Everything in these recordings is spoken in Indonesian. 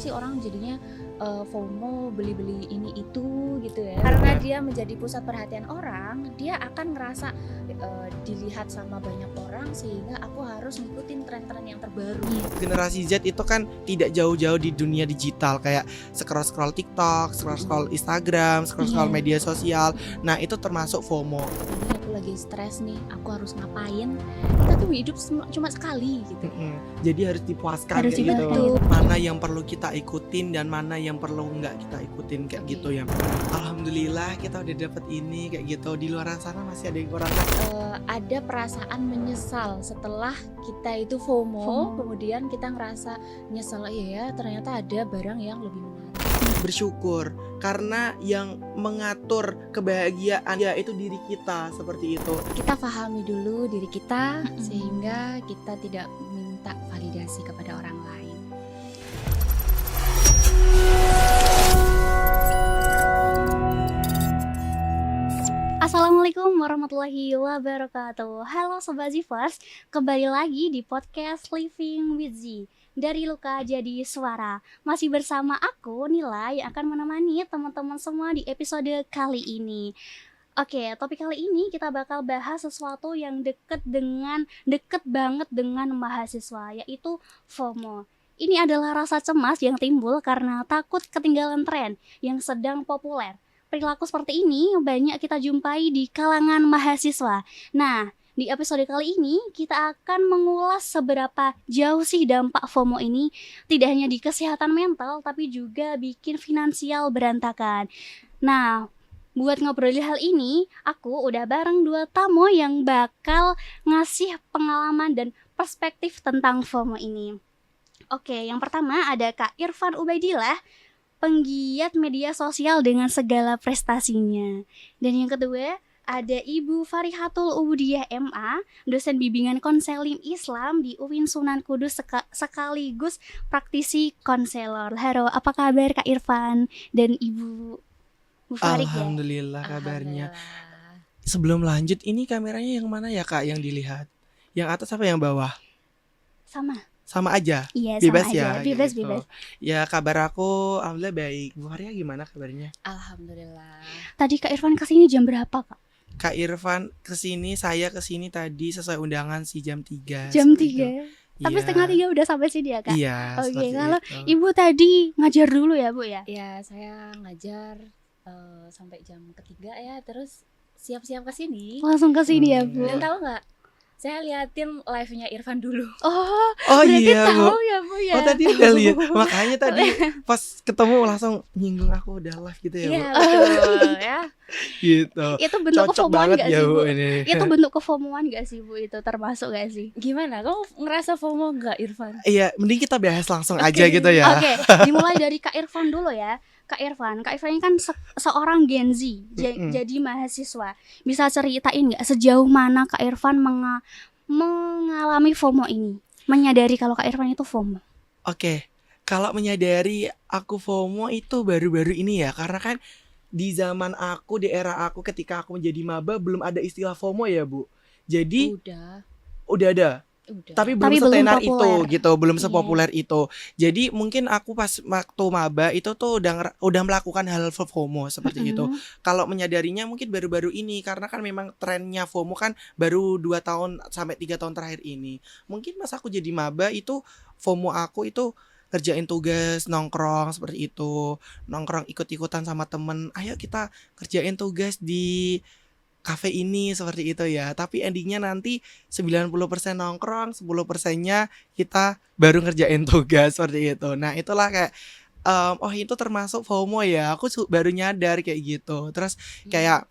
sih orang jadinya FOMO, beli-beli ini itu gitu ya. Karena dia menjadi pusat perhatian orang, dia akan ngerasa dilihat sama banyak orang sehingga aku harus ngikutin tren-tren yang terbaru. Generasi Z itu kan tidak jauh-jauh di dunia digital, kayak scroll-scroll TikTok, scroll-scroll Instagram, scroll-scroll media sosial. Nah, itu termasuk FOMO. Ini aku lagi stres nih, aku harus ngapain? Kita tuh hidup cuma sekali gitu. Jadi harus dipuaskan Harus kayak gitu. dibantu. Mana yang perlu kita ikutin dan mana yang perlu nggak kita ikutin kayak gitu ya. Alhamdulillah kita udah dapet ini kayak gitu. Di luar sana masih ada yang kurang. Ada perasaan menyesal setelah kita itu FOMO. Kemudian kita ngerasa nyesel, ya ternyata ada barang yang lebih menarik. Bersyukur karena yang mengatur kebahagiaan ya itu diri kita, seperti itu. Kita pahami dulu diri kita sehingga kita tidak minta validasi kepada orang lain. Assalamualaikum warahmatullahi wabarakatuh. Halo Sobat Zivers, kembali lagi di podcast Living with Z. Dari luka jadi suara. Masih bersama aku Nila yang akan menemani teman-teman semua di episode kali ini. Oke, topik kali ini kita bakal bahas sesuatu yang deket banget dengan mahasiswa, yaitu FOMO. Ini adalah rasa cemas yang timbul karena takut ketinggalan tren yang sedang populer. Perilaku seperti ini banyak kita jumpai di kalangan mahasiswa. Nah, di episode kali ini kita akan mengulas seberapa jauh sih dampak FOMO ini, tidak hanya di kesehatan mental tapi juga bikin finansial berantakan. Nah, buat ngobrolin hal ini, aku udah bareng 2 tamu yang bakal ngasih pengalaman dan perspektif tentang FOMO ini. Oke, yang pertama ada Kak Irfan Ubaidillah, penggiat media sosial dengan segala prestasinya. Dan yang kedua ada Ibu Farihatul Ubudiyah MA, dosen bimbingan konseling Islam di UIN Sunan Kudus sekaligus praktisi konselor. Halo, apa kabar Kak Irfan dan Ibu Farik? Alhamdulillah kabarnya. Sebelum lanjut, ini kameranya yang mana ya Kak yang dilihat? Yang atas apa yang bawah? Sama aja? Iya, bebas sama ya? aja. Bebas. Ya kabar aku alhamdulillah baik. Bu Faria gimana kabarnya? Alhamdulillah. Tadi Kak Irfan kesini jam berapa Kak? Kak Irfan kesini, saya kesini tadi sesuai undangan sih jam 3. Jam 3? Tapi setengah 3 udah sampai sini ya Kak? Iya. Oke, kalau Ibu tadi ngajar dulu ya Bu ya? Iya, saya ngajar sampai jam 3 ya, terus siap-siap kesini. Langsung kesini ya Bu? Dan tahu nggak? Saya liatin live-nya Irfan dulu. Oh iya tahu Bu. ya Bu ya? Oh tadi udah lihat. Makanya tadi pas ketemu langsung nyinggung aku udah live gitu ya Bu. Iya betul ya. Gitu. Itu bentuk Cocok kefomoan banget gak ya sih Bu Bu? ini. Itu bentuk kefomoan gak sih Bu? Itu termasuk gak sih? Gimana? Kamu ngerasa FOMO nggak Irfan? Iya, mending kita bahas langsung aja gitu ya. Oke, dimulai dari Kak Irfan dulu ya. Kak Irfan ini kan seorang Gen Z, jadi mahasiswa. Bisa ceritain nggak sejauh mana Kak Irfan mengalami FOMO ini? Menyadari kalau Kak Irfan itu FOMO. Oke, kalau menyadari aku FOMO itu baru-baru ini ya. Karena kan di zaman aku, di era aku ketika aku menjadi maba belum ada istilah FOMO ya Bu. Jadi udah ada. Tapi belum setenar itu gitu, belum sepopuler itu. Jadi mungkin aku pas waktu maba itu tuh udah melakukan hal FOMO seperti itu. Kalau menyadarinya mungkin baru-baru ini karena kan memang trennya FOMO kan baru 2 tahun sampai 3 tahun terakhir ini. Mungkin pas aku jadi maba itu FOMO aku itu kerjain tugas, nongkrong seperti itu. Nongkrong ikut-ikutan sama temen, ayo kita kerjain tugas di kafe ini seperti itu ya. Tapi endingnya nanti 90% nongkrong, 10%-nya kita baru ngerjain tugas seperti itu. Nah itulah kayak oh itu termasuk FOMO ya. Aku baru nyadar kayak gitu. Terus kayak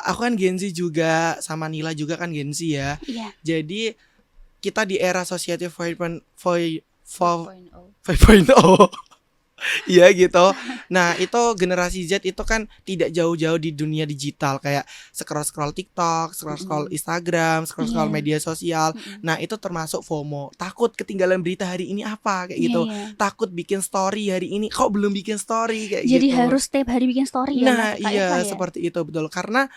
aku kan Gen Z juga, sama Nila juga kan Gen Z ya. Jadi kita di era Society 4.0 Iya gitu. Nah itu generasi Z itu kan tidak jauh-jauh di dunia digital, kayak scroll-scroll TikTok, scroll-scroll Instagram, scroll-scroll media sosial. Nah itu termasuk FOMO. Takut ketinggalan berita hari ini apa kayak gitu. Takut bikin story hari ini, kok belum bikin story kayak gitu. Jadi harus setiap hari bikin story ya. Nah iya seperti itu betul. Karena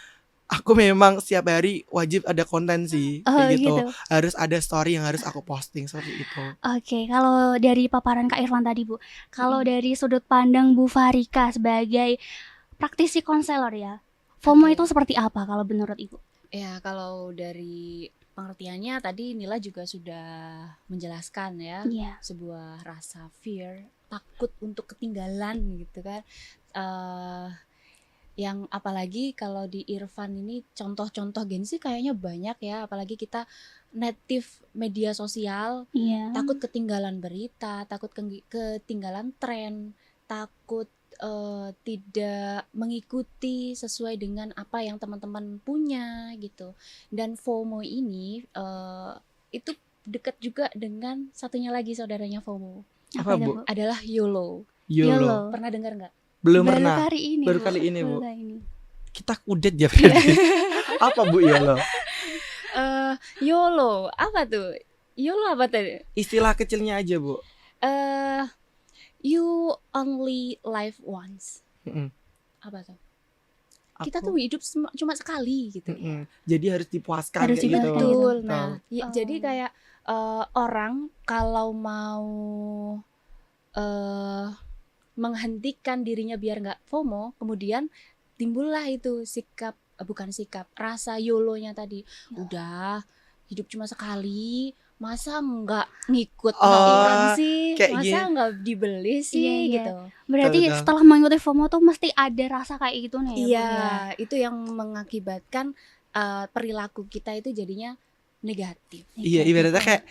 aku memang setiap hari wajib ada konten sih Oh kayak gitu. gitu. Harus ada story yang harus aku posting seperti itu. Oke, kalau dari paparan Kak Irfan tadi, Bu. Kalau Mm-mm. dari sudut pandang Bu Farika sebagai praktisi konselor ya, FOMO Oke. itu seperti apa kalau menurut Ibu? Ya, kalau dari pengertiannya tadi Nila juga sudah menjelaskan ya, Iya. sebuah rasa fear, takut untuk ketinggalan gitu kan. Eh yang apalagi kalau di Irfan ini contoh-contoh Gen Z kayaknya banyak ya, apalagi kita native media sosial, Iya. takut ketinggalan berita, takut ketinggalan tren, takut tidak mengikuti sesuai dengan apa yang teman-teman punya gitu. Dan FOMO ini itu dekat juga dengan satunya lagi saudaranya FOMO, Apa, Apa itu, Bu? Bu? adalah YOLO. YOLO. Pernah dengar nggak? Belum Baru pernah. kali ini, Baru Bu. kali ini, Baru Bu. kali ini. Kita kudet ya berarti. Apa Bu YOLO? YOLO apa tuh? YOLO apa tadi? Istilah kecilnya aja, Bu. You only live once. Mm-mm. Apa tuh? Kita Aku- tuh hidup cuma sekali gitu ya. Mm-mm. Jadi harus dipuaskan Harus kayak gitu. dipuaskan Betul. gitu. Nah, Oh. jadi kayak orang kalau mau eh menghentikan dirinya biar nggak FOMO, kemudian timbullah itu bukan sikap, rasa YOLO-nya tadi. Ya. Udah hidup cuma sekali, masa nggak ngikut Oh, orang sih, kayak masa gini. nggak dibeli sih Iya, iya. gitu. Berarti Betul. setelah mengikuti FOMO tuh mesti ada rasa kayak gitu nih ya, Bu, Iya, ya? itu yang mengakibatkan perilaku kita itu jadinya negatif. Iya, Negatif ibaratnya ya. kayak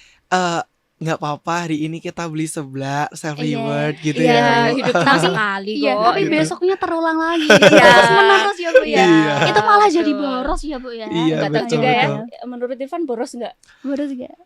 nggak apa-apa hari ini kita beli seblak self Iya. reward gitu Iya, ya, Bu. hidup cuma Tapi- sekali Iya, kok. tapi gitu. besoknya terulang lagi. Iya. Terus menerus ya, Bu ya. Iya. Itu malah jadi Betul. boros ya, Bu ya. Iya, Nggak tahu betul, juga ya. betul. Menurut Irfan boros nggak? Boros gak?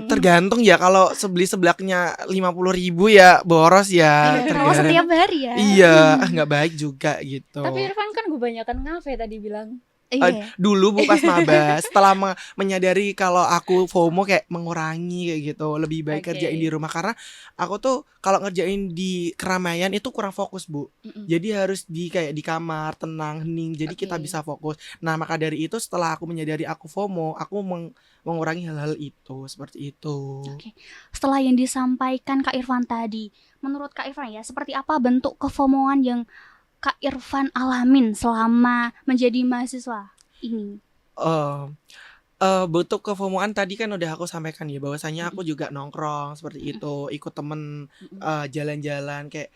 Tergantung ya, kalau beli seblaknya 50.000 ya boros ya. Iya, kalau tergantung. setiap hari ya. Iya, nggak baik juga gitu. Tapi Irfan kan kebanyakan ngafe tadi bilang. Iya. Dulu Bu pas maba, setelah menyadari kalau aku FOMO kayak mengurangi kayak gitu, lebih baik Oke. kerjain di rumah karena aku tuh kalau ngerjain di keramaian itu kurang fokus, Bu. Mm-mm. Jadi harus kayak di kamar tenang, hening. Jadi kita Oke. bisa fokus. Nah, maka dari itu setelah aku menyadari aku FOMO, aku mengurangi hal-hal itu seperti itu. Oke. Setelah yang disampaikan Kak Irfan tadi, menurut Kak Irfan ya, seperti apa bentuk kefomoan yang Kak Irfan alamin selama menjadi mahasiswa ini? Bentuk kefomoan tadi kan udah aku sampaikan ya, bahwasanya aku juga nongkrong seperti itu, ikut temen Mm-mm. jalan-jalan kayak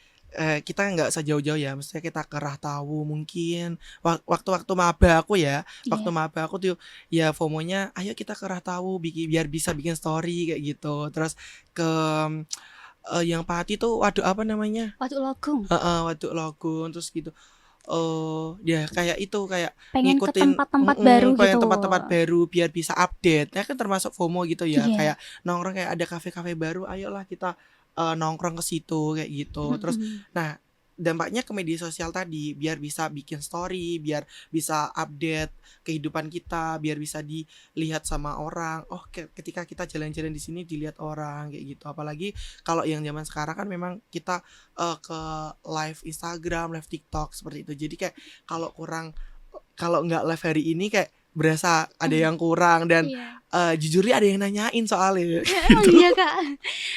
kita nggak usah jauh-jauh ya, mestinya kita ke Rahtawu mungkin waktu-waktu maba aku ya, waktu Iya. maba aku tuh ya FOMO-nya ayo kita ke Rahtawu biar bisa bikin story kayak gitu, terus ke yang Pati tuh waduh apa namanya, Waktu logung, Waduk Logun, terus gitu. Ya kayak itu, kayak pengen ke ngikutin tempat-tempat baru pengen gitu. tempat-tempat baru biar bisa update. Nah, kan termasuk FOMO gitu ya. Iya. Kayak nongkrong, kayak ada kafe-kafe baru, ayolah kita nongkrong ke situ kayak gitu. Terus Mm-mm. dampaknya ke media sosial tadi biar bisa bikin story, biar bisa update kehidupan kita, biar bisa dilihat sama orang. Oh, ketika kita jalan-jalan di sini dilihat orang kayak gitu. Apalagi kalau yang zaman sekarang kan memang kita ke live Instagram, live TikTok seperti itu. Jadi kayak kalau nggak live hari ini kayak berasa ada yang kurang dan Iya. jujurnya ada yang nanyain soalnya. Emang iya Kak.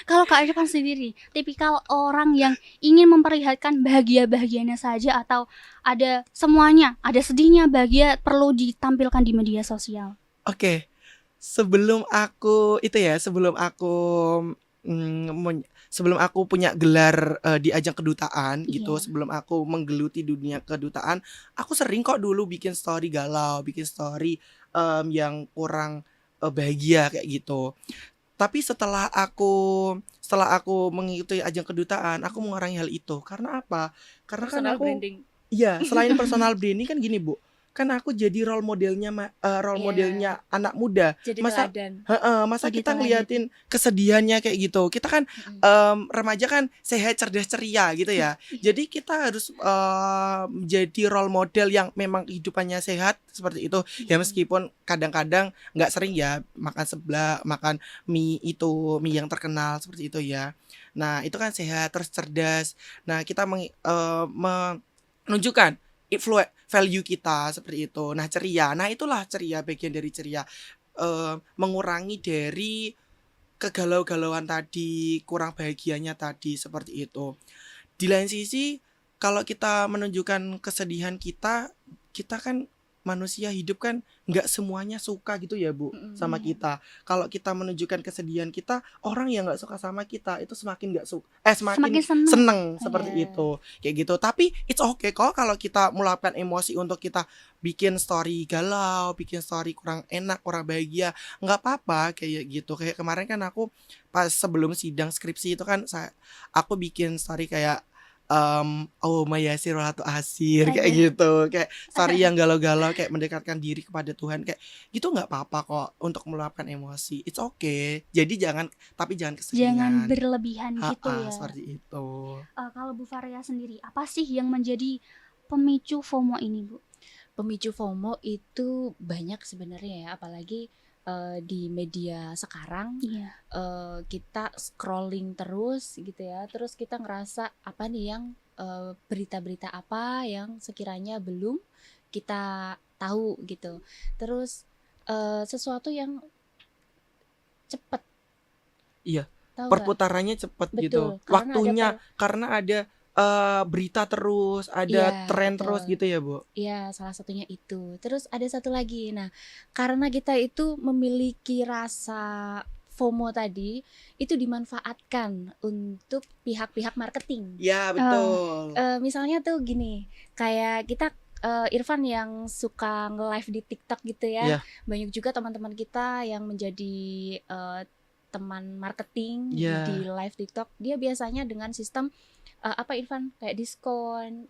Kalau Kak Irfan sendiri, tipikal orang yang ingin memperlihatkan bahagia-bahagianya saja atau ada semuanya, ada sedihnya, bahagia perlu ditampilkan di media sosial? Oke, sebelum aku sebelum aku punya gelar di ajang kedutaan gitu, Iya. sebelum aku menggeluti dunia kedutaan, aku sering kok dulu bikin story galau, bikin story yang kurang bahagia kayak gitu. Tapi setelah aku mengikuti ajang kedutaan, aku mengurangi hal itu. Karena apa? Karena kan Personal aku branding. iya, selain personal branding kan gini, Bu. Kan aku jadi role modelnya Iya. modelnya anak muda. Jadi Masa teladan. masa Jadi kita teladan. ngeliatin kesedihannya kayak gitu. Kita kan remaja kan sehat, cerdas, ceria gitu ya. Jadi kita harus menjadi role model yang memang kehidupannya sehat seperti itu. Ya meskipun kadang-kadang nggak sering ya makan seblak, makan mie yang terkenal seperti itu ya. Nah, itu kan sehat terus cerdas. Nah, kita menunjukkan value kita seperti itu. Nah ceria, nah itulah ceria, bagian dari ceria, mengurangi dari kegalau-galauan tadi, kurang bahagianya tadi, seperti itu. Di lain sisi, kalau kita menunjukkan kesedihan kita, kita kan manusia hidup kan nggak semuanya suka gitu ya Bu sama Iya. kita. Kalau kita menunjukkan kesedihan kita, orang yang nggak suka sama kita itu semakin nggak suka, Semakin semakin seneng. seneng seperti Iya. itu, kayak gitu. Tapi it's okay kok kalau kita meluapkan emosi untuk kita bikin story galau, bikin story kurang enak, kurang bahagia, nggak apa-apa kayak gitu. Kayak kemarin kan aku pas sebelum sidang skripsi itu kan aku bikin story kayak oh mayasir walatu asir kayak Aduh. gitu, kayak story yang galau-galau, kayak mendekatkan diri kepada Tuhan, kayak gitu. Nggak apa-apa kok untuk meluapkan emosi, it's okay. Jadi jangan Jangan keseringan. berlebihan gitu ya. Seperti itu. Kalau Bu Faria sendiri, apa sih yang menjadi pemicu FOMO ini, Bu? Pemicu FOMO itu banyak sebenarnya ya, apalagi di media sekarang. Iya. Kita scrolling terus gitu ya, terus kita ngerasa apa nih yang berita-berita apa yang sekiranya belum kita tahu gitu. Terus sesuatu yang cepet, Iya, tahu nggak? perputarannya cepet gitu, Betul, waktunya, karena ada berita terus, ada Iya, tren terus betul. gitu ya Bu. Iya, salah satunya itu. Terus ada satu lagi. Nah, karena kita itu memiliki rasa FOMO tadi, itu dimanfaatkan untuk pihak-pihak marketing. Ya betul. Misalnya tuh gini, kayak kita Irfan yang suka nge-live di TikTok gitu ya. Iya. Banyak juga teman-teman kita yang menjadi teman marketing Iya. di live TikTok. Dia biasanya dengan sistem apa Irfan, kayak diskon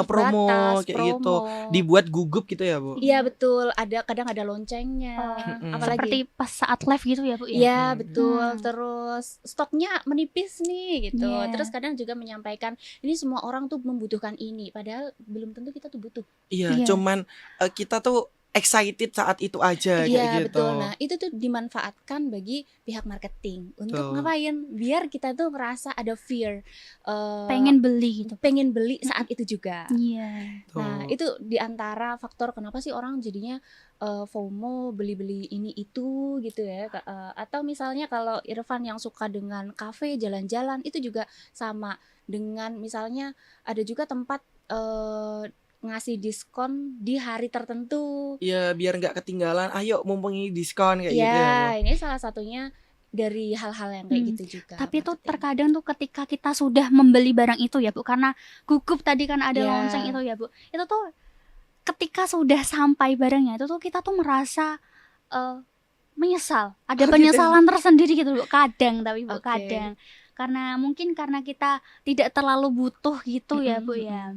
Promo terbatas, kayak gitu, promo. dibuat gugup gitu ya Bu. Iya betul, kadang ada loncengnya. Seperti Apalagi pas saat live gitu ya Bu ya? Iya betul, Hmm. terus stoknya menipis nih gitu. Iya. Terus kadang juga menyampaikan ini semua orang tuh membutuhkan ini, padahal belum tentu kita tuh butuh. Iya, Iya. cuman kita tuh excited saat itu aja kayak Iya gitu. betul. Nah itu tuh dimanfaatkan bagi pihak marketing untuk Tuh. ngapain? Biar kita tuh ngerasa ada fear, Pengen beli gitu. pengen beli saat itu juga. Iya. Nah Tuh. itu diantara faktor kenapa sih orang jadinya FOMO, beli-beli ini itu gitu ya. Atau misalnya kalau Irfan yang suka dengan kafe, jalan-jalan, itu juga sama dengan misalnya ada juga tempat ngasih diskon di hari tertentu. Iya, biar nggak ketinggalan, ayo mumpung ini diskon kayak gitu ya Bu. Ya ini salah satunya dari hal-hal yang kayak gitu juga. Tapi tuh marketing. terkadang tuh ketika kita sudah membeli barang itu ya Bu, karena gugup tadi kan ada Iya. lonceng itu ya Bu. Itu tuh ketika sudah sampai barangnya itu tuh kita tuh merasa menyesal. Ada Oh, gitu. penyesalan tersendiri gitu Bu. Kadang tapi Bu, Oke. kadang. Karena mungkin karena kita tidak terlalu butuh gitu ya Bu ya.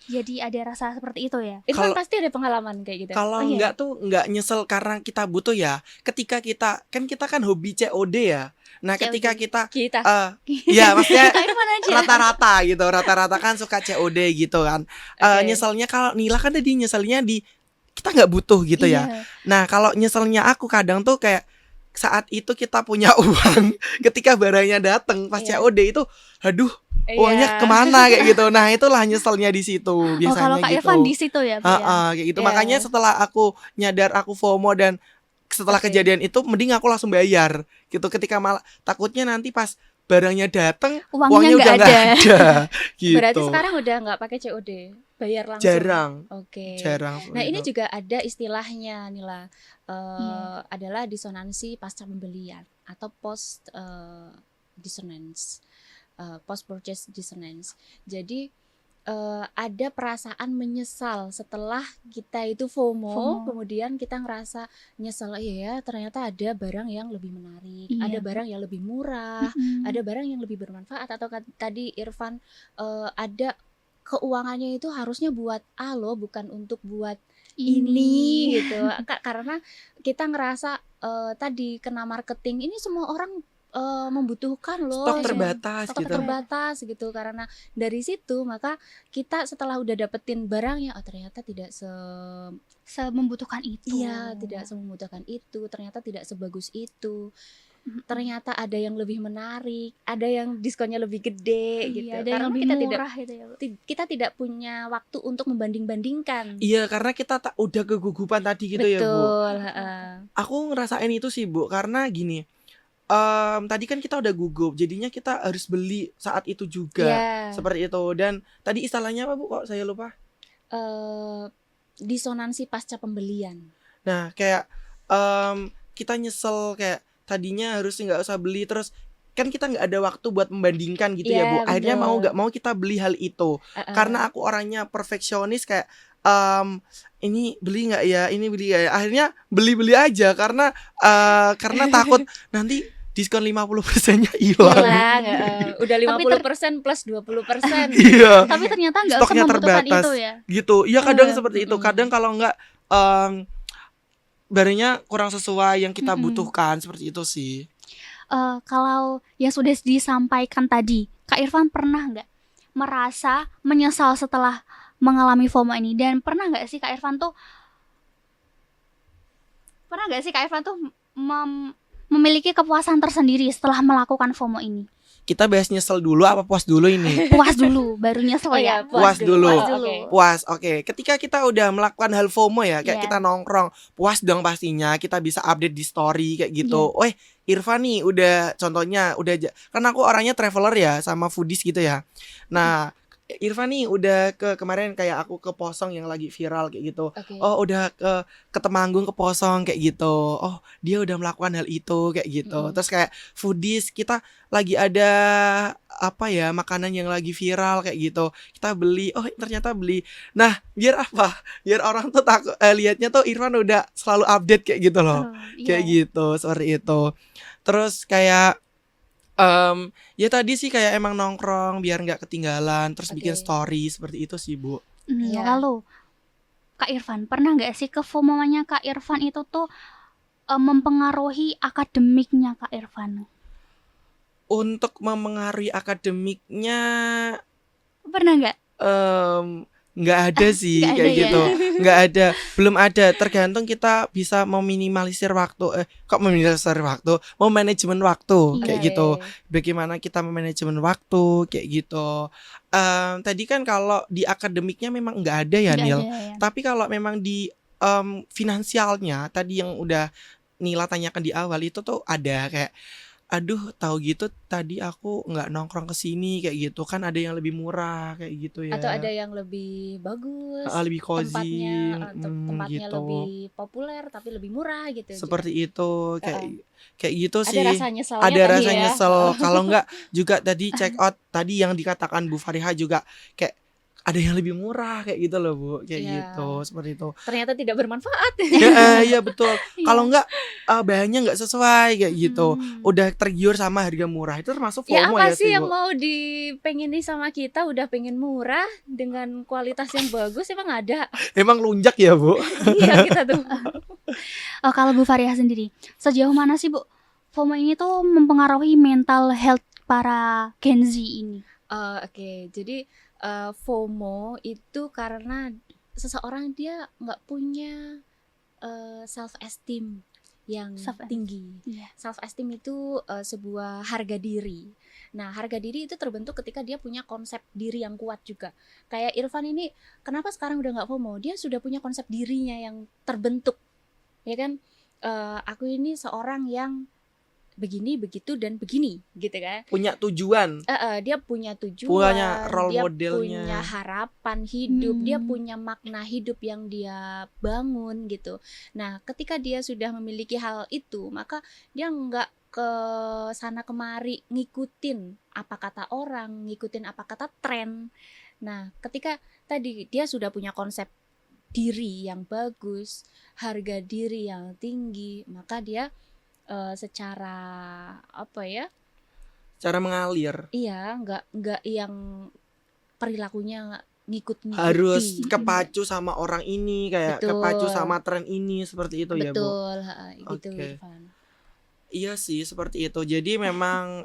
Jadi ada rasa seperti itu ya. Irfan Kalau- pasti ada pengalaman kayak gitu. Kalau Oh, iya. nggak tuh nggak nyesel karena kita butuh ya. Ketika kita kan hobi COD ya. Nah, COD. ketika kita Kita. ya maksudnya Kak Irfan aja. rata-rata gitu, rata-rata kan suka COD gitu kan. Oke. Nyeselnya kalau Nila kan tadi nyeselnya di kita nggak butuh gitu ya. Iya. Nah, kalau nyeselnya aku kadang tuh kayak saat itu kita punya uang, ketika barangnya datang pas Iya. COD itu, aduh, Iya. uangnya kemana kayak gitu. Nah, itulah nyeselnya di situ Oh, biasanya kalau Kak gitu. Irfan di situ ya Bu ya. Kayak gitu. Iya. Makanya setelah aku nyadar aku FOMO dan setelah Oke. kejadian itu mending aku langsung bayar gitu, ketika malah takutnya nanti pas barangnya datang Uangnya uangnya nggak udah nggak ada. ada gitu. Berarti sekarang udah nggak pakai COD, bayar langsung. jarang Oke. jarang Nah ini gitu. juga ada istilahnya Nila, Iya. adalah disonansi pasca pembelian atau post dissonance, post purchase dissonance. Jadi ada perasaan menyesal setelah kita itu FOMO, kemudian kita ngerasa nyesel, iya ya ternyata ada barang yang lebih menarik, Iya. ada barang yang lebih murah, ada barang yang lebih bermanfaat, atau tadi Irfan ada keuangannya itu harusnya buat A loh, bukan untuk buat ini gitu. Karena kita ngerasa tadi kena marketing, ini semua orang membutuhkan loh, Stok terbatas stok gitu. terbatas gitu. Karena dari situ maka kita setelah udah dapetin barangnya, oh ternyata tidak Membutuhkan itu. iya, tidak semembutuhkan itu, ternyata tidak sebagus itu. ternyata ada yang lebih menarik, ada yang diskonnya lebih gede gitu. Iya, ada yang Karena lebih kita tidak murah gitu ya, Bu. kita tidak punya waktu untuk membanding-bandingkan. Iya, karena kita udah kegugupan tadi gitu ya, Bu. Betul, heeh. Aku ngerasain itu sih, Bu, karena gini, tadi kan kita udah gugup, jadinya kita harus beli saat itu juga, Iya. seperti itu. Dan tadi istilahnya apa, Bu? Kok saya lupa? Disonansi pasca pembelian. Nah, kayak kita nyesel kayak tadinya harusnya nggak usah beli, terus kan kita nggak ada waktu buat membandingkan gitu ya, Iya, Bu. Akhirnya mau betul. nggak mau kita beli hal itu. Heeh. Karena aku orangnya perfeksionis kayak ini beli nggak ya, ini beli nggak ya. Akhirnya beli aja karena takut nanti diskon 50%-nya hilang. hilang, udah Tapi 50% plus 20%. Iya, Tapi ternyata nggak stoknya semembutuhkan terbatas. itu ya. gitu. Iya, kadang Eh, seperti itu. mm-mm. Kadang kalau nggak barangnya kurang sesuai yang kita Mm-mm. butuhkan, seperti itu sih. Kalau yang sudah disampaikan tadi, Kak Irfan pernah nggak merasa menyesal setelah mengalami FOMO ini? Dan pernah nggak sih Kak Irfan tuh memiliki kepuasan tersendiri setelah melakukan FOMO ini? Kita bahas nyesel dulu apa puas dulu ini? Puas dulu, baru nyesel Oh ya. ya, Puas dulu. Puas Oh, dulu. oke. Puas, oke. Ketika kita udah melakukan hal FOMO ya, kayak Iya. kita nongkrong, puas dong pastinya. Kita bisa update di story kayak gitu. Weh, Irfan nih udah, contohnya karena aku orangnya traveler ya, sama foodies gitu ya. Nah, Irfan nih udah kemarin kayak aku ke Posong yang lagi viral kayak gitu. Oke. Oh, udah ke Temanggung, ke Posong kayak gitu. Oh, dia udah melakukan hal itu kayak gitu. Mm-mm. Terus kayak foodies, kita lagi ada apa ya, makanan yang lagi viral kayak gitu. Kita beli, oh ternyata beli. Nah, biar apa? Biar orang tuh takut lihatnya tuh Irfan udah selalu update kayak gitu loh. Iya. Kayak gitu, seperti itu. Terus kayak ya tadi sih kayak emang nongkrong biar nggak ketinggalan, terus bikin Oke. story seperti itu sih, Bu. Iya. Lalu Kak Irfan pernah nggak sih kefomoannya Kak Irfan itu tuh mempengaruhi akademiknya Kak Irfan? Untuk memengaruhi akademiknya Pernah nggak? nggak ada sih Nggak kayak ada ya? gitu, nggak ada, belum ada. Tergantung kita bisa meminimalisir waktu, mau manajemen waktu kayak Oke. gitu. Bagaimana kita memanajemen waktu kayak gitu. Tadi kan kalau di akademiknya memang nggak ada ya, Nggak Nil. ada ya. Tapi kalau memang di finansialnya tadi yang udah Nila tanyakan di awal itu tuh ada kayak, aduh tahu gitu tadi aku nggak nongkrong ke sini kayak gitu kan, ada yang lebih murah kayak gitu ya. Atau ada yang lebih bagus, Lebih cozy, tempatnya gitu. lebih populer tapi lebih murah gitu. Seperti itu kayak gitu Ada sih. rasa nyeselnya Ada tadi rasa ya. nyesel. Kalau nggak juga tadi check out tadi yang dikatakan Bu Fariha juga kayak ada yang lebih murah kayak gitu loh, Bu, kayak Iya. gitu, seperti itu. Ternyata tidak bermanfaat. Ya, iya betul. Iya. Kalau nggak bahannya nggak sesuai kayak gitu, Hmm. udah tergiur sama harga murah, itu termasuk Ya FOMO apa ya sih sih, yang Bu. mau dipengini sama kita, udah pengen murah dengan kualitas yang bagus, emang ada. Emang lunjak ya, Bu? Iya kita tuh. Kalau Bu Fariha sendiri, sejauh mana sih Bu FOMO ini tuh mempengaruhi mental health para Gen Z ini? Oke, jadi FOMO itu karena seseorang dia nggak punya self esteem yang Self-esteem. tinggi. Iya. Self esteem itu sebuah harga diri. Nah, harga diri itu terbentuk ketika dia punya konsep diri yang kuat juga. Kayak Irfan ini, kenapa sekarang udah nggak FOMO? Dia sudah punya konsep dirinya yang terbentuk, ya kan? Aku ini seorang yang begini, begitu, dan begini, gitu kan? Punya tujuan. Dia punya tujuan, Punya role dia modelnya. punya harapan hidup, dia Hmm. punya makna hidup yang dia bangun gitu. Nah, ketika dia sudah memiliki hal itu, maka dia nggak ke sana kemari ngikutin apa kata orang, ngikutin apa kata tren. Nah, ketika tadi dia sudah punya konsep diri yang bagus, harga diri yang tinggi, maka dia secara apa ya? Cara mengalir. Iya, nggak yang perilakunya ngikut-ngikuti. Harus kepacu sama orang ini, kayak Betul. kepacu sama tren ini, seperti itu ya, Bu. Betul, gitu Oke. Irfan. Iya sih, seperti itu. Jadi memang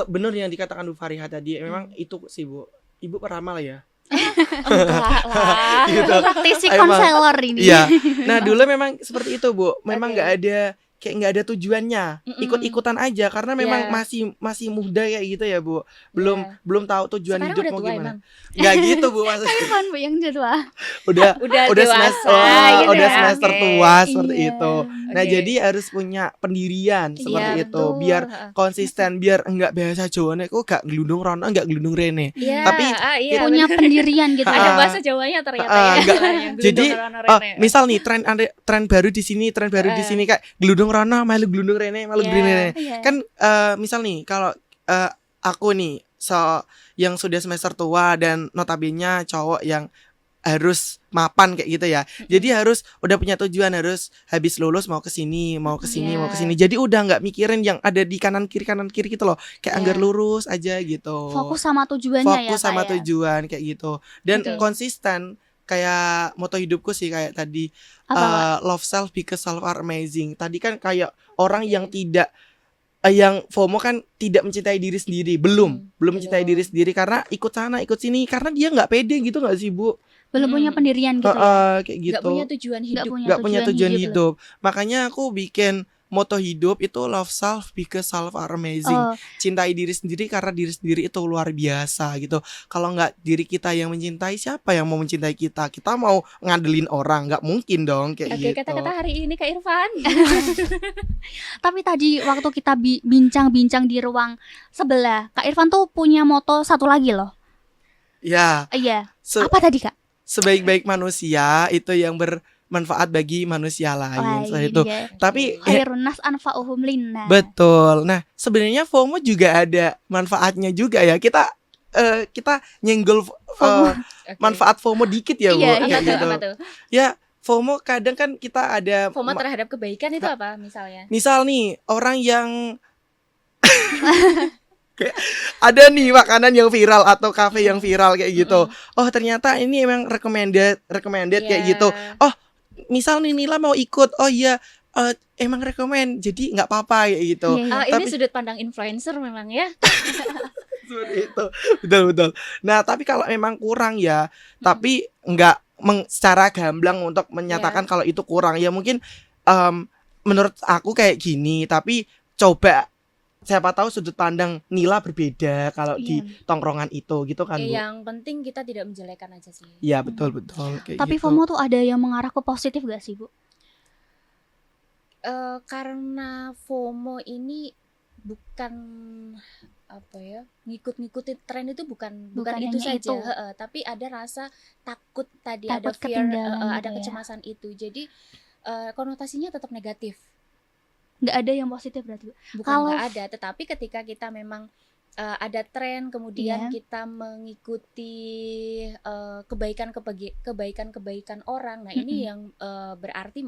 benar yang dikatakan Bu Fariha tadi, memang itu sih, Bu. Ibu peramal ya. Enggak lah. Gitu. Praktisi Emang. konselor ini. Iya. Nah, dulu memang seperti itu, Bu. Memang Oke. nggak ada kayak nggak ada tujuannya, ikut-ikutan aja karena memang Iya. masih muda kayak gitu ya Bu. Belum Iya. belum tahu tujuan Sekarang hidup udah mau tua gimana. emang? Nggak gitu Bu maksudnya. Irfan Bu yang jadwal. Udah Udah udah dewasa semester gitu udah ya. semester Oke. tua seperti Iya. itu. Nah, Oke. jadi harus punya pendirian seperti Iya, itu betul. biar Heeh. konsisten, biar enggak bahasa Jawane kok gak gelundung rono, enggak gelundung rene. Iya, Tapi iya Punya bener. pendirian gitu Ada ya. bahasa Jawanya ternyata ya. enggak. istilahnya, Jadi gelundung rono-rene. misal nih tren baru di sini, tren baru di sini kayak gelundung rono, malu gelundung rene, malu Iya. gelundung rene. Iya. Kan misal nih kalau aku nih yang sudah semester tua dan notabene cowok yang harus mapan kayak gitu ya. Jadi harus udah punya tujuan, harus habis lulus mau ke sini, mau ke sini, mau ke sini. Jadi udah nggak mikirin yang ada di kanan kiri gitu loh. Kayak anggar lurus aja gitu. Fokus sama tujuannya ya, Fokus sama Kak, ya. tujuan kayak gitu. Dan Betul. konsisten kayak moto hidupku sih kayak tadi Apa, love self because self are amazing. Tadi kan kayak orang yang tidak yang FOMO kan tidak mencintai diri sendiri, belum mencintai diri sendiri karena ikut sana ikut sini karena dia nggak pede gitu nggak sih Bu? Belum punya pendirian gitu ya. Kayak gitu. Nggak punya tujuan hidup. Nggak punya tujuan hidup. Makanya aku bikin moto hidup itu love self because self are amazing. Oh, Cintai diri sendiri karena diri sendiri itu luar biasa gitu. Kalau nggak diri kita yang mencintai, siapa yang mau mencintai kita? Kita mau ngandelin orang, nggak mungkin dong kayak Oke, gitu. kata-kata hari ini Kak Irfan. tapi tadi waktu kita bincang-bincang di ruang sebelah, Kak Irfan tuh punya moto satu lagi loh. Ya, Iya. Apa tadi, Kak? sebaik-baik manusia itu yang bermanfaat bagi manusia lain. Seperti itu. Tapi Khairun nas anfa'uhum linnas. betul. Nah, sebenarnya FOMO juga ada manfaatnya juga ya. Kita nyenggol FOMO. manfaat FOMO dikit ya, Bu. Iya, kayak Apa tuh? gitu. Apa tuh? Ya, FOMO kadang kan kita ada FOMO terhadap kebaikan itu apa misalnya? misal nih orang yang kayak ada nih makanan yang viral atau kafe yang viral kayak gitu. Oh, ternyata ini emang recommended kayak gitu. Oh, misal nih Nila mau ikut. Oh iya, emang recommend. Jadi nggak apa-apa kayak gitu. Iya, Ini Tapi- sudut pandang influencer memang ya. Seperti itu. Betul. Nah, tapi kalau memang kurang ya, tapi nggak secara gamblang untuk menyatakan kalau itu kurang. Ya mungkin menurut aku kayak gini, tapi coba siapa tahu sudut pandang Nila berbeda kalau di tongkrongan itu gitu kan, Bu. Yang penting kita tidak menjelekan aja sih. Iya, betul kayak Tapi gitu. FOMO tuh ada yang mengarah ke positif gak sih, Bu? Karena FOMO ini bukan apa ya, ngikut-ngikutin tren itu bukan Bukan itu hanya saja, itu. Tapi ada rasa takut tadi, Takut ada fear, ketinggalan ada gitu ya. kecemasan itu. Jadi konotasinya tetap negatif. Nggak ada yang positif berarti, Bu? Bukan Kalau- nggak ada, tetapi ketika kita memang ada tren, kemudian Iya. kita mengikuti kebaikan orang. Nah, ini yang berarti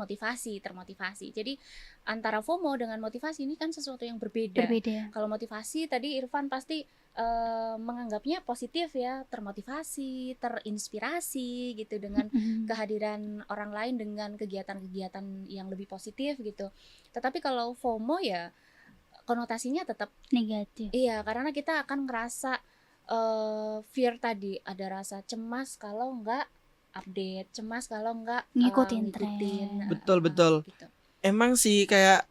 termotivasi. Jadi antara FOMO dengan motivasi ini kan sesuatu yang berbeda. Kalau motivasi tadi Irfan pasti menganggapnya positif ya, termotivasi, terinspirasi gitu dengan kehadiran orang lain, dengan kegiatan-kegiatan yang lebih positif gitu. Tetapi kalau FOMO ya konotasinya tetap negatif. iya, karena kita akan ngerasa fear tadi, ada rasa cemas kalau nggak update, cemas kalau nggak Ngikutin ngikutin, tren. Betul. gitu. Emang sih kayak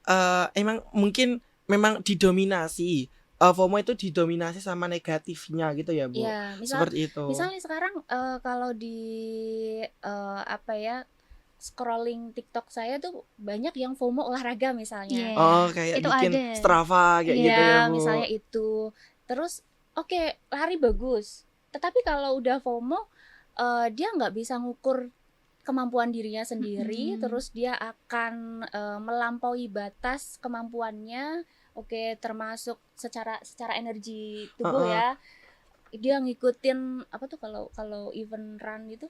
emang mungkin memang didominasi FOMO itu didominasi sama negatifnya gitu ya, Bu. Iya, Seperti itu. misalnya sekarang kalau di apa ya, scrolling TikTok saya tuh banyak yang FOMO olahraga misalnya. Iya. Oh, kayak Itu bikin ada. Strava kayak gitu ya, Iya, Bu. misalnya itu. Terus oke, lari bagus. Tetapi kalau udah FOMO, dia nggak bisa ngukur kemampuan dirinya sendiri, terus dia akan melampaui batas kemampuannya. Oke, termasuk secara energi tubuh ya. Dia ngikutin apa tuh kalau event run gitu,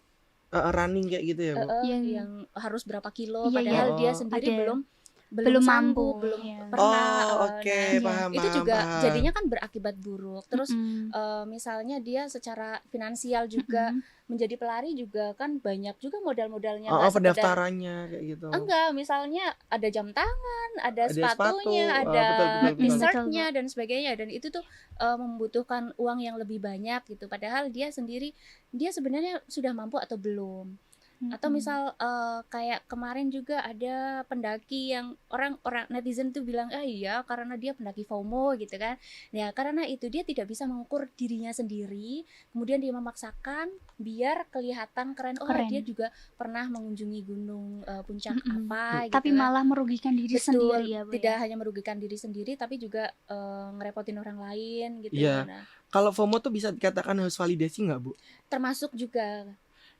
Running kayak gitu ya, Bu. Yang- yang harus berapa kilo, Iya, padahal iya. dia sendiri Ada. belum mampu, sanggup, belum iya. pernah. Oke, Nah, paham. itu juga jadinya kan berakibat buruk. Terus Mm-mm. misalnya dia secara finansial juga menjadi pelari juga kan banyak juga modal-modalnya, Oh, nggak sekedar pendaftarannya kayak gitu. enggak, misalnya ada jam tangan, ada Ada sepatunya, sepatu. ada Betul. t-shirtnya dan sebagainya, dan itu tuh membutuhkan uang yang lebih banyak gitu. Padahal dia sendiri, dia sebenarnya sudah mampu atau belum. Atau misal kayak kemarin juga ada pendaki yang orang netizen tuh bilang, iya karena dia pendaki FOMO gitu kan. Ya karena itu dia tidak bisa mengukur dirinya sendiri, kemudian dia memaksakan biar kelihatan keren. Oh Keren. dia juga pernah mengunjungi gunung puncak Mm-mm. apa gitu Tapi kan. malah merugikan diri Betul, sendiri ya Bu tidak ya. hanya merugikan diri sendiri tapi juga ngerepotin orang lain gitu. Iya. Nah, Kalau FOMO tuh bisa dikatakan harus validasi nggak Bu? termasuk juga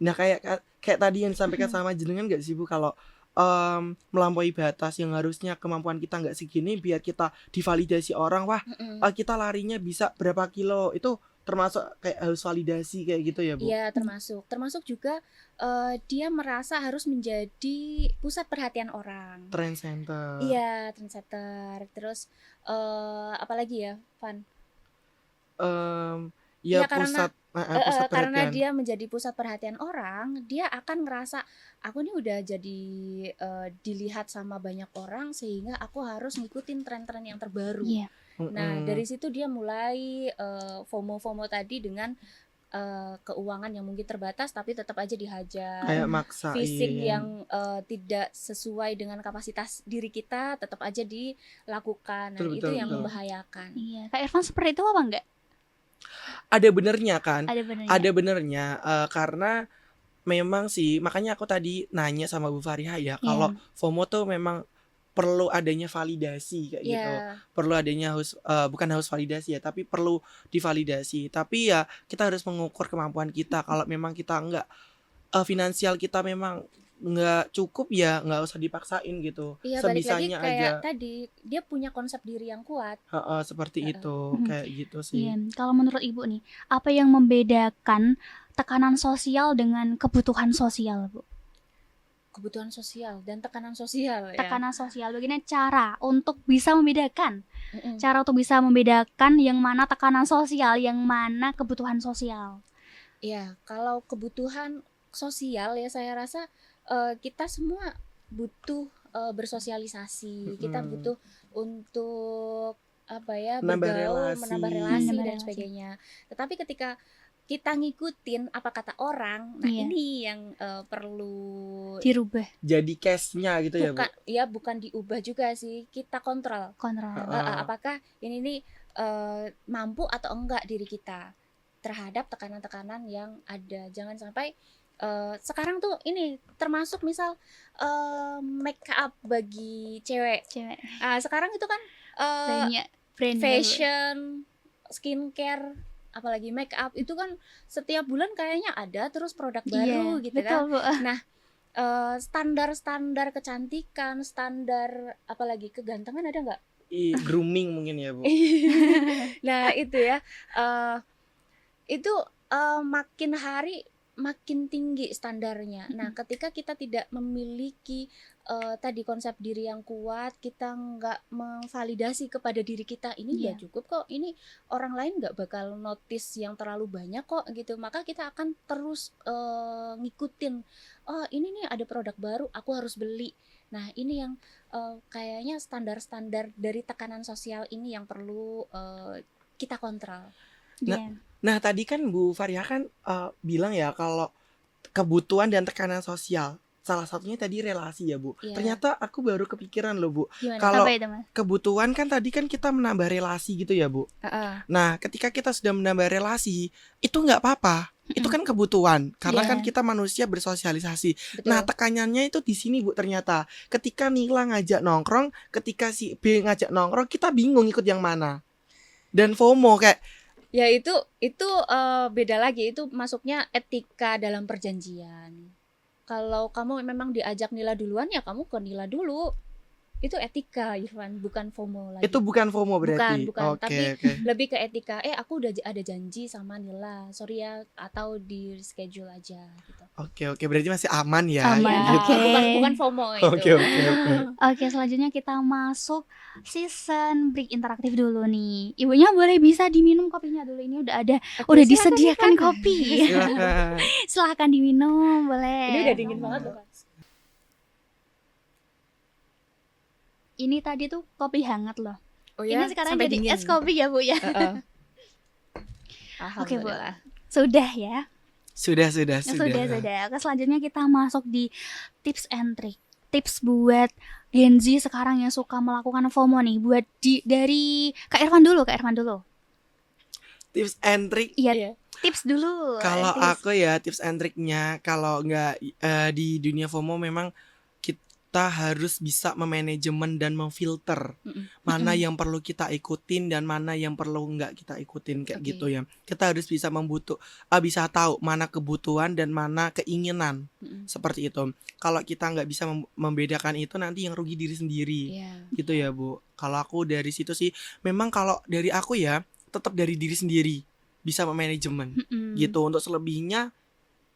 Nah kayak tadi yang disampaikan sama jenengan nggak sih Bu, kalau melampaui batas yang harusnya kemampuan kita nggak segini biar kita divalidasi orang, wah kita larinya bisa berapa kilo, itu termasuk kayak harus validasi kayak gitu ya Bu? Iya, termasuk juga dia merasa harus menjadi pusat perhatian orang. Trend center. Iya, trendsetter. Terus apalagi ya, Van? Ya Iya, karena pusat pusat karena perhatian. dia menjadi pusat perhatian orang, dia akan ngerasa aku nih udah jadi dilihat sama banyak orang sehingga aku harus ngikutin tren-tren yang terbaru. Iya. Nah, dari situ dia mulai FOMO tadi dengan keuangan yang mungkin terbatas tapi tetap aja dihajar. Kayak maksain. Fisik yang tidak sesuai dengan kapasitas diri kita tetap aja dilakukan. Nah, itu yang membahayakan. Iya, Kak Irfan seperti itu apa enggak? Ada benernya kan? Ada benernya. Ada benernya, karena memang sih makanya aku tadi nanya sama Bu Fariha ya, kalau FOMO tuh memang perlu adanya validasi kayak gitu. Perlu adanya bukan harus validasi ya, tapi perlu divalidasi. Tapi ya kita harus mengukur kemampuan kita. Kalau memang kita enggak finansial kita memang nggak cukup, ya nggak usah dipaksain gitu. Iya, Sebisanya balik lagi kayak aja. tadi dia punya konsep diri yang kuat. Seperti itu, kayak gitu sih. Iya, kalau menurut Ibu nih, apa yang membedakan tekanan sosial dengan kebutuhan sosial, Bu? Kebutuhan sosial dan tekanan sosial. Tekanan sosial, bagaimana cara untuk bisa membedakan? Cara untuk bisa membedakan yang mana tekanan sosial, yang mana kebutuhan sosial? Iya, kalau kebutuhan sosial ya saya rasa kita semua butuh bersosialisasi, kita butuh untuk apa ya, bergaul, menambah relasi dan sebagainya. Tetapi ketika kita ngikutin apa kata orang, nah ini yang perlu dirubah. Jadi case-nya gitu ya, Bu? Bukan diubah juga sih, kita kontrol. Apakah ini nih mampu atau enggak diri kita terhadap tekanan-tekanan yang ada. Jangan sampai sekarang tuh ini termasuk misal make up bagi cewek. Sekarang itu kan banyak brand fashion, skincare, apalagi make up itu kan setiap bulan kayaknya ada terus produk baru gitu kan. Nah, standar-standar kecantikan, standar apalagi kegantengan ada nggak? Grooming mungkin ya, Bu. Nah, itu ya. Itu makin hari makin tinggi standarnya. Nah, ketika kita tidak memiliki tadi konsep diri yang kuat, kita nggak memvalidasi kepada diri kita ini udah cukup kok, ini orang lain nggak bakal notice yang terlalu banyak kok gitu, maka kita akan terus ngikutin, oh ini nih ada produk baru aku harus beli. Nah, ini yang kayaknya standar-standar dari tekanan sosial ini yang perlu kita kontrol. Nah tadi kan Bu Fariha kan bilang ya kalau kebutuhan dan tekanan sosial salah satunya tadi relasi ya, Bu. Ternyata aku baru kepikiran loh, Bu. Kalau kebutuhan kan tadi kan kita menambah relasi gitu ya, Bu. Nah ketika kita sudah menambah relasi itu nggak apa-apa, itu kan kebutuhan karena kan kita manusia bersosialisasi. Nah tekanannya itu di sini, Bu. Ternyata ketika Nila ngajak nongkrong, ketika si B ngajak nongkrong, kita bingung ikut yang mana. Dan FOMO kayak ya itu beda lagi, itu masuknya etika dalam perjanjian. Kalau kamu memang diajak Nila duluan ya kamu ke Nila dulu. Itu etika, Irfan, bukan FOMO lagi. Itu bukan FOMO berarti? Bukan. Tapi lebih ke etika. Aku udah ada janji sama Nila, sorry ya, atau di schedule aja gitu. Oke, berarti masih aman ya? Aman, gitu. Bukan FOMO itu. Oke, selanjutnya kita masuk season break interaktif dulu nih. Ibunya boleh bisa diminum kopinya dulu, ini udah disediakan kopi. Silakan diminum, boleh. Ini udah dingin banget loh, Kak. Ini tadi tuh kopi hangat loh. Oh ya? Ini sekarang jadi es kopi ya, Bu ya. Oke, Bu. Sudah ya. Sudah. Sudah. Oke, selanjutnya kita masuk di tips and trick. Tips buat Gen Z sekarang yang suka melakukan FOMO nih. Buat dari Kak Irfan dulu. Tips and trick. Iya, tips dulu. Kalau Tips. aku ya tips and triknya, kalau nggak di dunia FOMO memang kita harus bisa memanajemen dan memfilter mana yang perlu kita ikutin dan mana yang perlu nggak kita ikutin kayak Oke. gitu ya. Kita harus bisa bisa tahu mana kebutuhan dan mana keinginan seperti itu. Kalau kita nggak bisa membedakan itu, nanti yang rugi diri sendiri. Iya. Gitu ya Bu. Kalau aku dari situ sih, memang kalau dari aku ya tetap dari diri sendiri bisa memanajemen gitu. Untuk selebihnya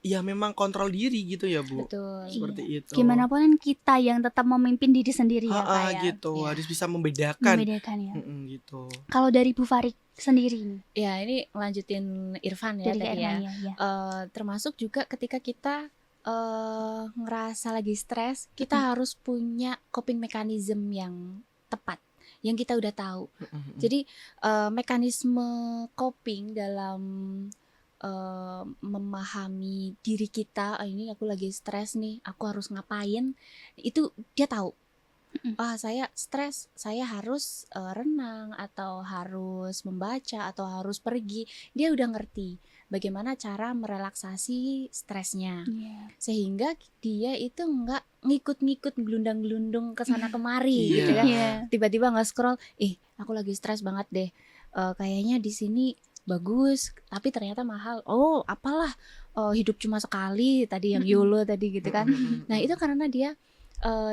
ya memang kontrol diri gitu ya Bu. Betul. Seperti itu. Gimana pun kita yang tetap memimpin diri sendiri ya Kak ya. Gitu. Iya. Harus bisa membedakan. Membedakan ya. Gitu. Kalau dari Bu Farid sendiri nih, Ya, ini lanjutin Irfan ya dari Kak tadi ya. Irfan ya. Termasuk juga ketika kita ngerasa lagi stres, kita harus punya coping mechanism yang tepat, yang kita udah tahu. Jadi mekanisme coping dalam memahami diri kita, ini aku lagi stres nih, aku harus ngapain, itu dia tahu. Saya stres, saya harus renang atau harus membaca atau harus pergi. Dia udah ngerti bagaimana cara merelaksasi stresnya, sehingga dia itu nggak ngikut-ngikut gelundang-gelundung ke sana kemari gitu kan. Tiba-tiba nggak scroll, aku lagi stres banget deh, kayaknya di sini bagus tapi ternyata mahal, apalah, hidup cuma sekali, tadi yang YOLO tadi gitu kan. Nah itu karena dia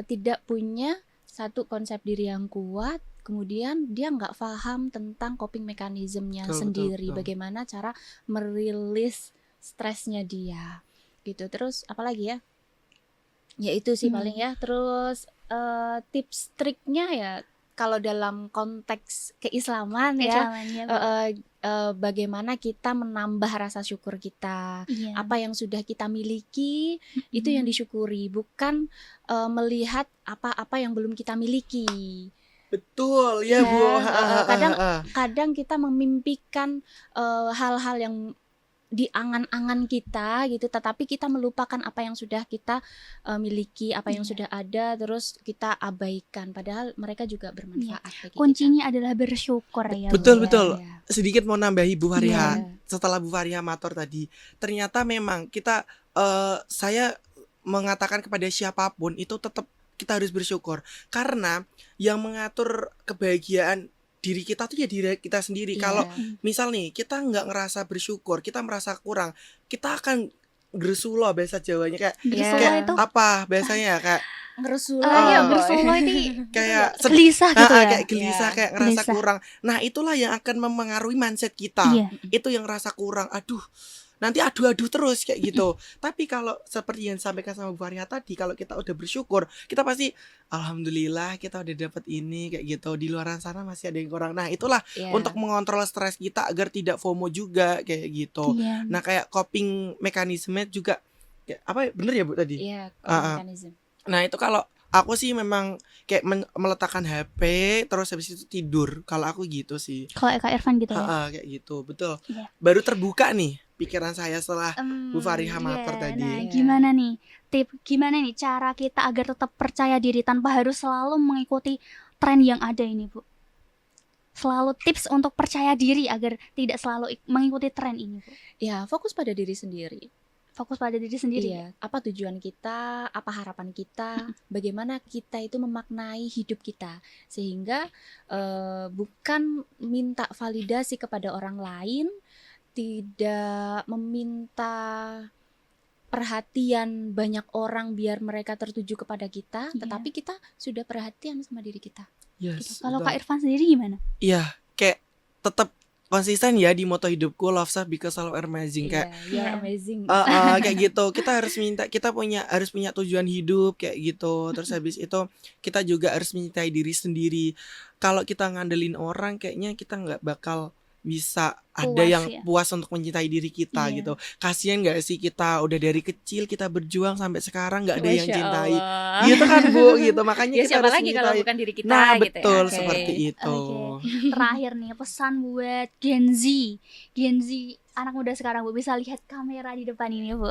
tidak punya satu konsep diri yang kuat, kemudian dia nggak paham tentang coping mekanismenya sendiri, bagaimana cara merilis stresnya dia gitu. Terus apalagi ya itu sih paling ya. Terus tips triknya ya kalau dalam konteks keislaman ya, bagaimana kita menambah rasa syukur kita, apa yang sudah kita miliki itu yang disyukuri, bukan melihat apa-apa yang belum kita miliki. Betul ya Bu. Kadang kita memimpikan hal-hal yang di angan-angan kita gitu, tetapi kita melupakan apa yang sudah kita miliki, apa yang sudah ada, terus kita abaikan, padahal mereka juga bermanfaat bagi kuncinya adalah bersyukur ya. Betul. Ya. Sedikit mau nambahi Bu Fariha. Setelah Bu Fariha matur tadi, ternyata memang kita saya mengatakan kepada siapapun itu tetap kita harus bersyukur, karena yang mengatur kebahagiaan diri kita tuh ya diri kita sendiri. Kalau misal nih kita nggak ngerasa bersyukur, kita merasa kurang, kita akan gersulo bahasa Jawanya, kayak itu apa bahasanya, kayak ngerusulo. Gersulo itu kayak gelisah gitu ya. Kayak gelisah, kayak ngerasa kurang. Nah itulah yang akan mempengaruhi mindset kita. Itu yang rasa kurang, nanti adu-adu terus kayak gitu. Tapi kalau seperti yang disampaikan sama Bu Fariha tadi, kalau kita udah bersyukur, kita pasti alhamdulillah kita udah dapat ini kayak gitu. Di luar sana masih ada yang kurang. Nah, itulah untuk mengontrol stres kita agar tidak FOMO juga kayak gitu. Nah, kayak coping mekanisme juga bener ya Bu tadi? Iya, coping mechanism. Nah, itu kalau aku sih memang kayak meletakkan HP terus habis itu tidur. Kalau aku gitu sih. Kalau Kak Irfan gitu ya. Kayak gitu, betul. Baru terbuka nih pikiran saya setelah Bu Fariha matur tadi. Nah, gimana nih cara kita agar tetap percaya diri tanpa harus selalu mengikuti tren yang ada ini, Bu? Selalu tips untuk percaya diri agar tidak selalu mengikuti tren ini, Bu. Ya, fokus pada diri sendiri. Fokus pada diri sendiri. Iya, apa tujuan kita, apa harapan kita, bagaimana kita itu memaknai hidup kita, sehingga bukan minta validasi kepada orang lain, tidak meminta perhatian banyak orang biar mereka tertuju kepada kita, tetapi kita sudah perhatian sama diri kita. Yes, kalau Kak Irfan sendiri gimana? Iya, kayak tetap konsisten ya di moto hidupku, love self because self amazing, kayak you're amazing. Kayak gitu. Kita harus harus punya tujuan hidup kayak gitu. Terus habis itu kita juga harus mencintai diri sendiri. Kalau kita ngandelin orang, kayaknya kita nggak bakal bisa ada Puas yang ya. puas untuk mencintai diri kita Iya. gitu. Kasian gak sih kita udah dari kecil kita berjuang sampai sekarang gak ada yang Masya cintai. Allah. Gitu kan Bu, gitu. Makanya Ya kita siapa harus lagi kalau mencintai. bukan diri kita Nah, gitu ya. betul Oke. seperti itu. Oke. Terakhir nih pesan buat Gen Z. Gen Z anak muda sekarang Bu, bisa lihat kamera di depan ini Bu.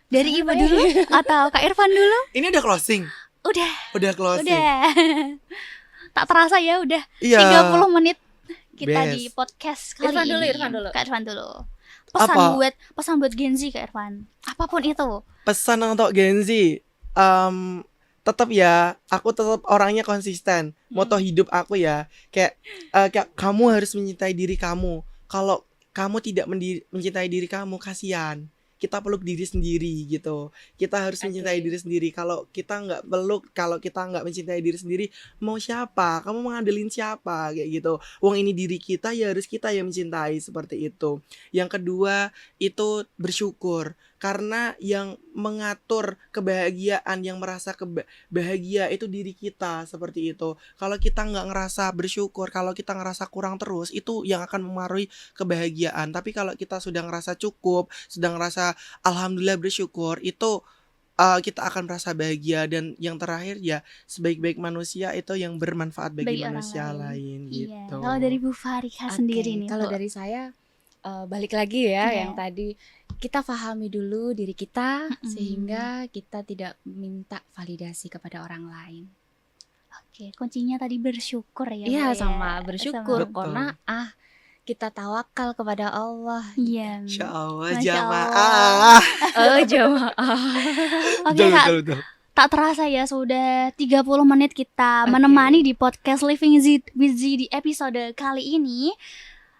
Dari Pesan Ibu apa dulu ya? atau Kak Irfan dulu? Ini udah closing. Udah, Closing. udah. Tak terasa ya udah Iya. 30 menit kita Best. di podcast kali Irfan ini. dulu, Irfan dulu. Kak Irfan dulu. Apa? Pesan buat Gen Z Kak Irfan. Apapun itu. Pesan untuk Gen Z, tetap ya, aku tetap orangnya konsisten. Moto hidup aku ya, kayak kamu harus mencintai diri kamu. Kalau kamu tidak mencintai diri kamu, kasihan. Kita peluk diri sendiri gitu. Kita harus mencintai Oke. diri sendiri. Kalau kita nggak peluk, kalau kita nggak mencintai diri sendiri, mau siapa? Kamu mengandelin siapa? Kayak gitu. Wong ini diri kita, ya harus kita yang mencintai, seperti itu. Yang kedua itu bersyukur, karena yang mengatur kebahagiaan, yang merasa bahagia itu diri kita, seperti itu. Kalau kita nggak ngerasa bersyukur, kalau kita ngerasa kurang terus, itu yang akan mempengaruhi kebahagiaan. Tapi kalau kita sudah ngerasa cukup, sudah ngerasa alhamdulillah bersyukur, itu kita akan merasa bahagia. Dan yang terakhir ya, sebaik-baik manusia itu yang bermanfaat bagi Bagi orang manusia lain. lain Iya. gitu. Kalau dari Bu Farika Oke, sendiri nih. kalau Bu. dari saya balik lagi ya Iya. yang tadi, kita pahami dulu diri kita Mm-mm. sehingga kita tidak minta validasi kepada orang lain. Oke, kuncinya tadi bersyukur ya. Iya, Bu, ya. sama bersyukur Betul. karena kita tawakal kepada Allah. Iya. Insya Allah Masya jamaah. Oh, jemaah. Oke Kak, Betul. tak terasa ya sudah 30 menit kita Oke. menemani di podcast Living with Z di episode kali ini.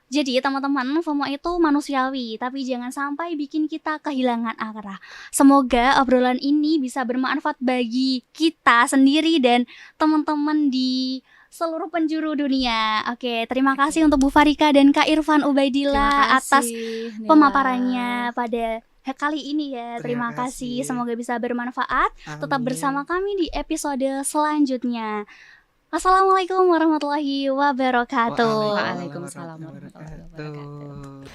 Jadi teman-teman, FOMO itu manusiawi, tapi jangan sampai bikin kita kehilangan arah. Semoga obrolan ini bisa bermanfaat bagi kita sendiri dan teman-teman di seluruh penjuru dunia. Oke, terima kasih untuk Bu Farika dan Kak Irfan Ubaidillah atas Nila. pemaparannya pada kali ini ya. Terima Terima kasih. kasih. Semoga bisa bermanfaat. Tetap Amin. bersama kami di episode selanjutnya. Assalamualaikum warahmatullahi wabarakatuh. Waalaikumsalam warahmatullahi wabarakatuh.